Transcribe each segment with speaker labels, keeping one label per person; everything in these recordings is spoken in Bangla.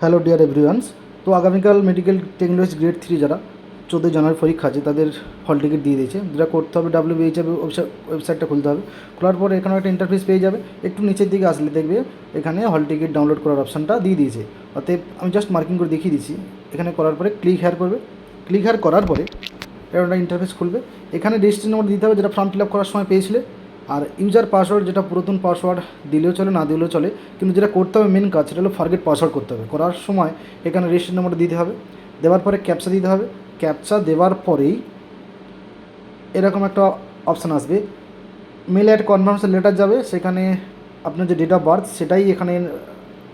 Speaker 1: Hello dear everyone's. তো আগামীকাল মেডিকেল টেকনোলজি গ্রেড 3 যারা 14 জানুয়ারি পরীক্ষা আছে তাদের হল টিকিট দিয়ে দিয়েছে। যেটা করতে হবে WBHF ওয়েবসাইটটা খুলতে হবে। খোলার পরে এখানে একটা ইন্টারফেস পেয়ে যাবে। একটু নিচের দিকে আসলে দেখবে এখানে হল টিকিট ডাউনলোড করার অপশানটা দিয়ে দিয়েছে। অতএব আমি জাস্ট মার্কিং করে দেখিয়ে দিচ্ছি। এখানে করার পরে ক্লিক হেয়ার করবে। ক্লিক হেয়ার করার পরে একটা ইন্টারফেস খুলবে। এখানে রেজিস্ট্রেশন নম্বর দিতে হবে যেটা ফর্ম ফিল আপ করার সময় পেয়েছিলে। আর ইউজার পাসওয়ার্ড যেটা পুরাতন পাসওয়ার্ড দিলেও চলে, না দিলেও চলে, কিন্তু যেটা করতে হবে মেন কাজ সেটা হলো ফরগেট পাসওয়ার্ড করতে হবে। করার সময় এখানে রেজিস্ট্রেশন নম্বরটা দিতে হবে। দেওয়ার পরে ক্যাপচা দিতে হবে। ক্যাপচা দেওয়ার পরেই এরকম একটা অপশান আসবে, মেল অ্যাড কনফার্মেশন লেটার যাবে। সেখানে আপনার যে ডেট অফ বার্থ সেটাই এখানে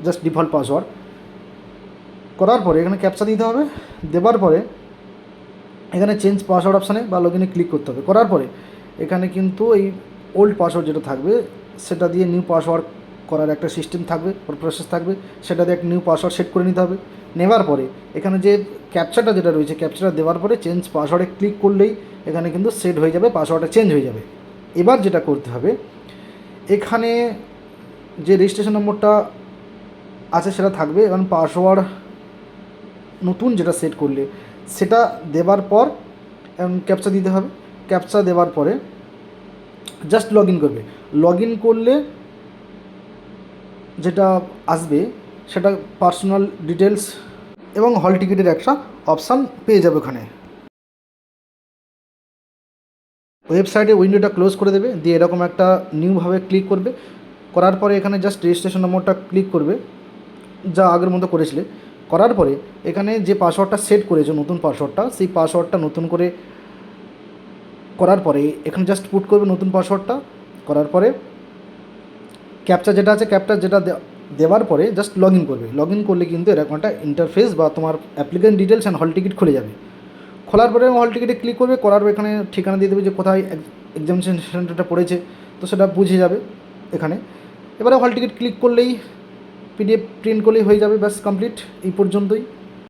Speaker 1: জাস্ট ডিফল্ট পাসওয়ার্ড। করার পরে এখানে ক্যাপচা দিতে হবে। দেওয়ার পরে এখানে চেঞ্জ পাসওয়ার্ড অপশানে বা লগইনে ক্লিক করতে হবে। করার পরে এখানে কিন্তু এই ওল্ড পাসওয়ার্ড যেটা থাকবে সেটা দিয়ে নিউ পাসওয়ার্ড করার একটা সিস্টেম থাকবে, প্রসেস থাকবে। সেটা দিয়ে একটা নিউ পাসওয়ার্ড সেট করে নিতে হবে। নেওয়ার পরে এখানে যে ক্যাপচাটা যেটা রয়েছে ক্যাপচাটা দেওয়ার পরে চেঞ্জ পাসওয়ার্ডে ক্লিক করলেই এখানে কিন্তু সেট হয়ে যাবে, পাসওয়ার্ডটা চেঞ্জ হয়ে যাবে। এবার যেটা করতে হবে, এখানে যে রেজিস্ট্রেশন নম্বরটা আছে সেটা থাকবে এবং পাসওয়ার্ড নতুন যেটা সেট করলে সেটা দেওয়ার পর ক্যাপচা দিতে হবে। ক্যাপচা দেওয়ার পরে জাস্ট লগ ইন করবে। লগ ইন করলে যেটা আসবে সেটা পার্সোনাল ডিটেলস এবং হল টিকিটের একটা অপশান পেয়ে যাবে। ওখানে ওয়েবসাইটে উইন্ডোটা ক্লোজ করে দেবে, দিয়ে এরকম একটা নিউভাবে ক্লিক করবে। করার পরে এখানে জাস্ট রেজিস্ট্রেশন নম্বরটা ক্লিক করবে যা আগের মতো করেছিলে। করার পরে এখানে যে পাসওয়ার্ডটা সেট করেছো নতুন পাসওয়ার্ডটা, সেই পাসওয়ার্ডটা নতুন করে করার পরে এখানে জাস্ট পুট করবে নতুন পাসওয়ার্ডটা। করার পরে ক্যাপচা যেটা আছে ক্যাপচা যেটা দেওয়ার পরে জাস্ট লগ ইন করবে। লগ ইন করলে কিন্তু এরকম একটা ইন্টারফেস বা তোমার অ্যাপ্লিকেন্ট ডিটেলস অ্যান্ড হল টিকিট খুলে যাবে। খোলার পরে হল টিকিটে ক্লিক করবে। করার পরে এখানে ঠিকানা দিয়ে দেবে যে কোথায় এক্সামিনেশন সেন্টারটা পড়েছে, তো সেটা বুঝে যাবে এখানে। এবারে হল টিকিট ক্লিক করলেই PDF প্রিন্ট করলেই হয়ে যাবে, ব্যাস কমপ্লিট। এই পর্যন্তই।